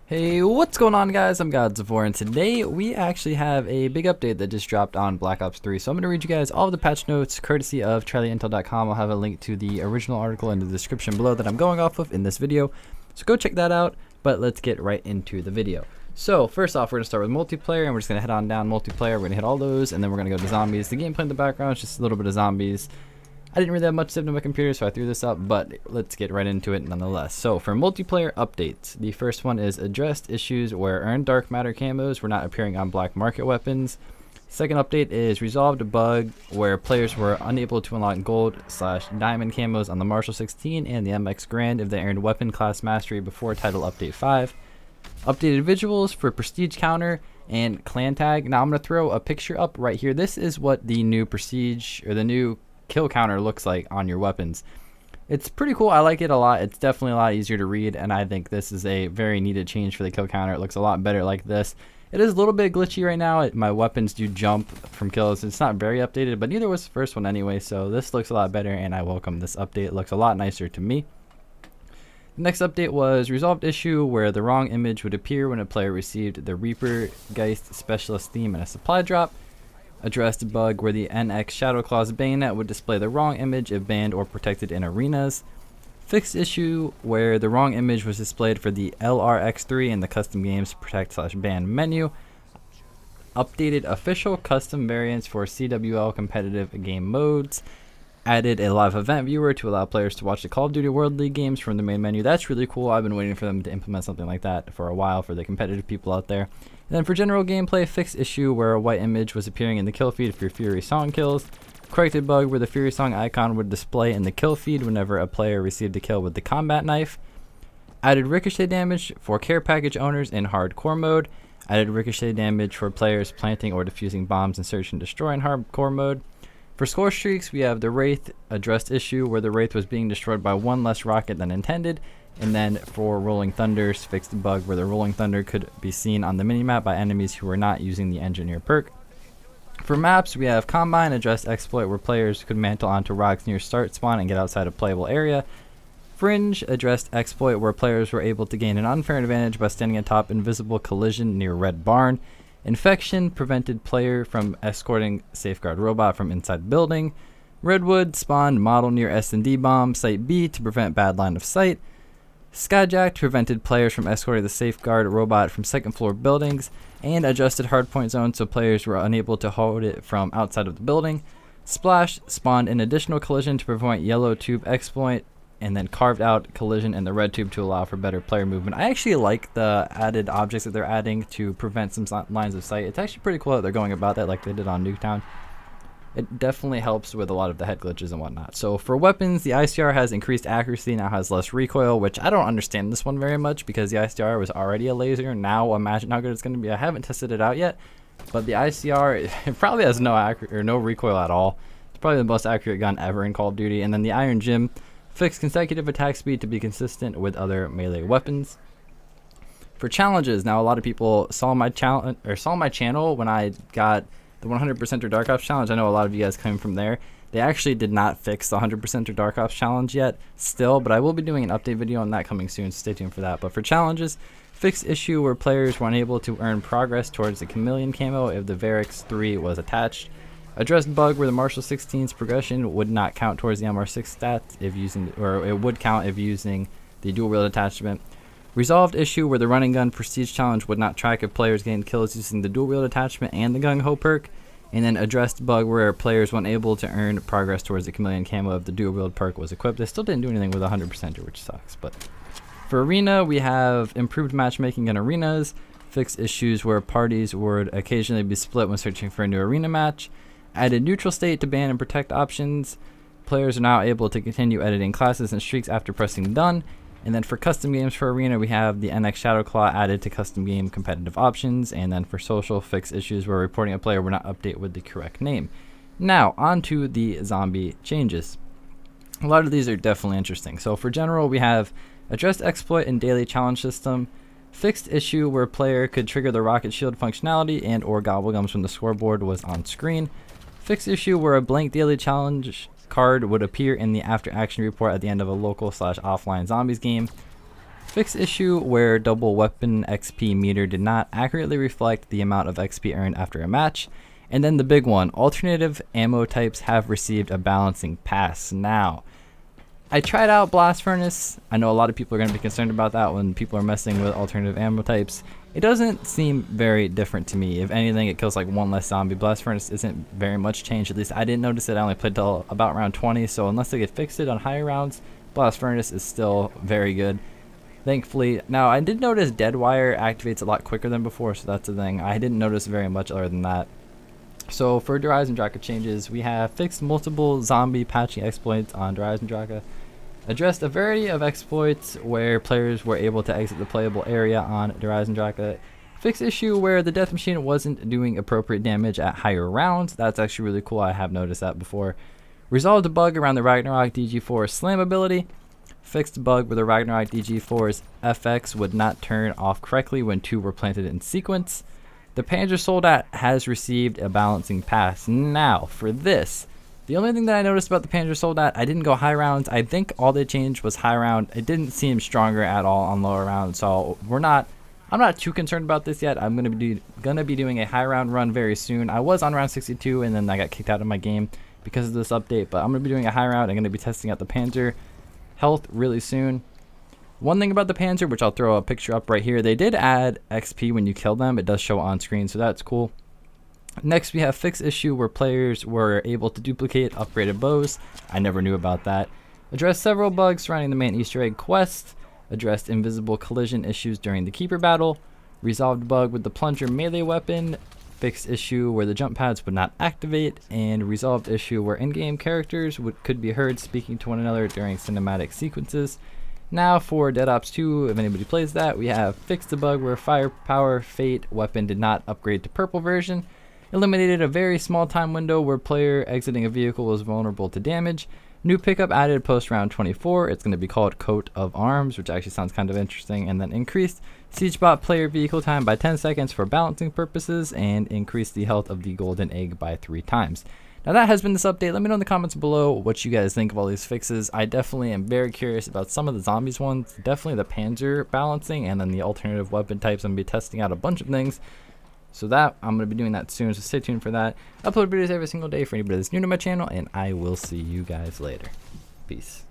Hey, what's going on, guys? I'm XGodz, and today we actually have a big update that just dropped on Black Ops 3. So I'm going to read you guys all of the patch notes courtesy of charlieintel.com. I'll have a link to the original article in the description below that I'm going off of in this video. So go check that out, but let's get right into the video. So first off, we're going to start with multiplayer, and we're just going to head on down multiplayer. We're going to hit all those, and then we're going to go to zombies. The gameplay in the background is just a little bit of zombies. I didn't really have much saved on my computer, so I threw this up, but let's get right into it nonetheless. So for multiplayer updates, the first one is addressed issues where earned dark matter camos were not appearing on black market weapons. Second update is resolved a bug where players were unable to unlock gold/diamond camos on the Marshall 16 and the MX Grand if they earned weapon class mastery before title update 5. Updated visuals for prestige counter and clan tag. Now I'm going to throw a picture up right here. This is what the new prestige or the new kill counter looks like on your weapons. It's pretty cool. I like it a lot. It's definitely a lot easier to read, and I think this is a very needed change for the kill counter. It looks a lot better like this. It is a little bit glitchy right now. My weapons do jump from kills. It's not very updated, but neither was the first one anyway, so this looks a lot better, and I welcome this update. It looks a lot nicer to me. The next update was resolved issue where the wrong image would appear when a player received the Reaper Geist Specialist theme and a supply drop. Addressed bug where the NX Shadow Claws bayonet would display the wrong image if banned or protected in arenas. Fixed issue where the wrong image was displayed for the LRX3 in the custom games protect/ban menu. Updated official custom variants for CWL competitive game modes. Added a live event viewer to allow players to watch the Call of Duty World League games from the main menu. That's really cool. I've been waiting for them to implement something like that for a while for the competitive people out there. And then for general gameplay, fixed issue where a white image was appearing in the kill feed for Fury Song kills. Corrected bug where the Fury Song icon would display in the kill feed whenever a player received a kill with the combat knife. Added ricochet damage for care package owners in hardcore mode. Added ricochet damage for players planting or defusing bombs in search and destroy in hardcore mode. For score streaks, we have the Wraith addressed issue where the Wraith was being destroyed by one less rocket than intended. And then for Rolling Thunders, fixed bug where the Rolling Thunder could be seen on the minimap by enemies who were not using the Engineer perk. For maps, we have Combine addressed exploit where players could mantle onto rocks near start spawn and get outside a playable area. Fringe addressed exploit where players were able to gain an unfair advantage by standing atop invisible collision near Red Barn. Infection prevented player from escorting Safeguard robot from inside building. Redwood spawned model near S&D bomb site B to prevent bad line of sight. Skyjack prevented players from escorting the Safeguard robot from second floor buildings, and adjusted hardpoint zone so players were unable to hold it from outside of the building. Splash spawned an additional collision to prevent yellow tube exploit, and then carved out collision in the red tube to allow for better player movement. I actually like the added objects that they're adding to prevent some lines of sight. It's actually pretty cool that they're going about that like they did on Nuketown. It definitely helps with a lot of the head glitches and whatnot. So for weapons, the ICR has increased accuracy, now has less recoil, which I don't understand this one very much because the ICR was already a laser. Now imagine how good it's going to be. I haven't tested it out yet, but the ICR, it probably has no recoil at all. It's probably the most accurate gun ever in Call of Duty. And then the Iron Gym fixed consecutive attack speed to be consistent with other melee weapons. For challenges, now a lot of people saw my channel when I got the 100% or Dark Ops challenge. I know a lot of you guys came from there. They actually did not fix the 100% or Dark Ops challenge yet still, but I will be doing an update video on that coming soon, so stay tuned for that. But for challenges, fixed issue where players were unable to earn progress towards the Chameleon camo if the Varix 3 was attached. Addressed bug where the Marshall 16's progression would not count towards the MR6 stats if using, or it would count if using the dual wield attachment. Resolved issue where the running gun prestige challenge would not track if players gained kills using the dual wield attachment and the gung ho perk. And then addressed bug where players weren't able to earn progress towards the Chameleon camo if the dual wield perk was equipped. They still didn't do anything with 100%er, which sucks. But for arena, we have improved matchmaking in arenas, fixed issues where parties would occasionally be split when searching for a new arena match. Added neutral state to ban and protect options. Players are now able to continue editing classes and streaks after pressing done. And then for custom games for arena, we have the NX Shadow Claw added to custom game competitive options. And then for social, fix issues where reporting a player will not update with the correct name. Now, on to the zombie changes. A lot of these are definitely interesting. So for general, we have addressed exploit and daily challenge system. Fixed issue where player could trigger the rocket shield functionality and or gobblegums when the scoreboard was on screen. Fixed issue where a blank daily challenge card would appear in the after action report at the end of a local/offline zombies game. Fix issue where double weapon XP meter did not accurately reflect the amount of XP earned after a match. And then the big one, alternative ammo types have received a balancing pass. Now, I tried out Blast Furnace. I know a lot of people are going to be concerned about that when people are messing with alternative ammo types. It doesn't seem very different to me. If anything, it kills like one less zombie. Blast Furnace isn't very much changed. At least I didn't notice it. I only played till about round 20. So unless they get fixed it on higher rounds, Blast Furnace is still very good. Thankfully. Now, I did notice Dead Wire activates a lot quicker than before. So that's the thing. I didn't notice very much other than that. So for Dryzen Draka changes, we have fixed multiple zombie patching exploits on Dryzen Draka, addressed a variety of exploits where players were able to exit the playable area on Dryzen Draka, fixed issue where the death machine wasn't doing appropriate damage at higher rounds. That's actually really cool. I have noticed that before. Resolved a bug around the Ragnarok DG4 slam ability. Fixed a bug where the Ragnarok DG4's FX would not turn off correctly when two were planted in sequence. The Panzer Soldat has received a balancing pass. Now, for this, the only thing that I noticed about the Panzer Soldat, I didn't go high rounds. I think all they changed was high round. It didn't seem stronger at all on lower rounds, so I'm not too concerned about this yet. I'm gonna be doing a high round run very soon. I was on round 62 and then I got kicked out of my game because of this update, but I'm gonna be doing a high round. I'm gonna be testing out the Panzer health really soon. One thing about the Panzer, which I'll throw a picture up right here, they did add XP when you kill them. It does show on screen, so that's cool. Next, we have fixed issue where players were able to duplicate upgraded bows. I never knew about that. Addressed several bugs surrounding the main Easter egg quest. Addressed invisible collision issues during the Keeper battle. Resolved bug with the plunger melee weapon. Fixed issue where the jump pads would not activate. And resolved issue where in-game characters could be heard speaking to one another during cinematic sequences. Now for Dead Ops 2, if anybody plays that, we have fixed the bug where Firepower Fate weapon did not upgrade to purple version. Eliminated a very small time window where player exiting a vehicle was vulnerable to damage. New pickup added post round 24. It's going to be called Coat of Arms, which actually sounds kind of interesting. And then increased Siegebot player vehicle time by 10 seconds for balancing purposes, and increased the health of the golden egg by 3 times. Now that has been this update. Let me know in the comments below what you guys think of all these fixes. I definitely am very curious about some of the zombies ones. Definitely the Panzer balancing, and then the alternative weapon types. I'm going to be testing out a bunch of things. So that, I'm going to be doing that soon, so stay tuned for that. I upload videos every single day for anybody that's new to my channel, and I will see you guys later. Peace.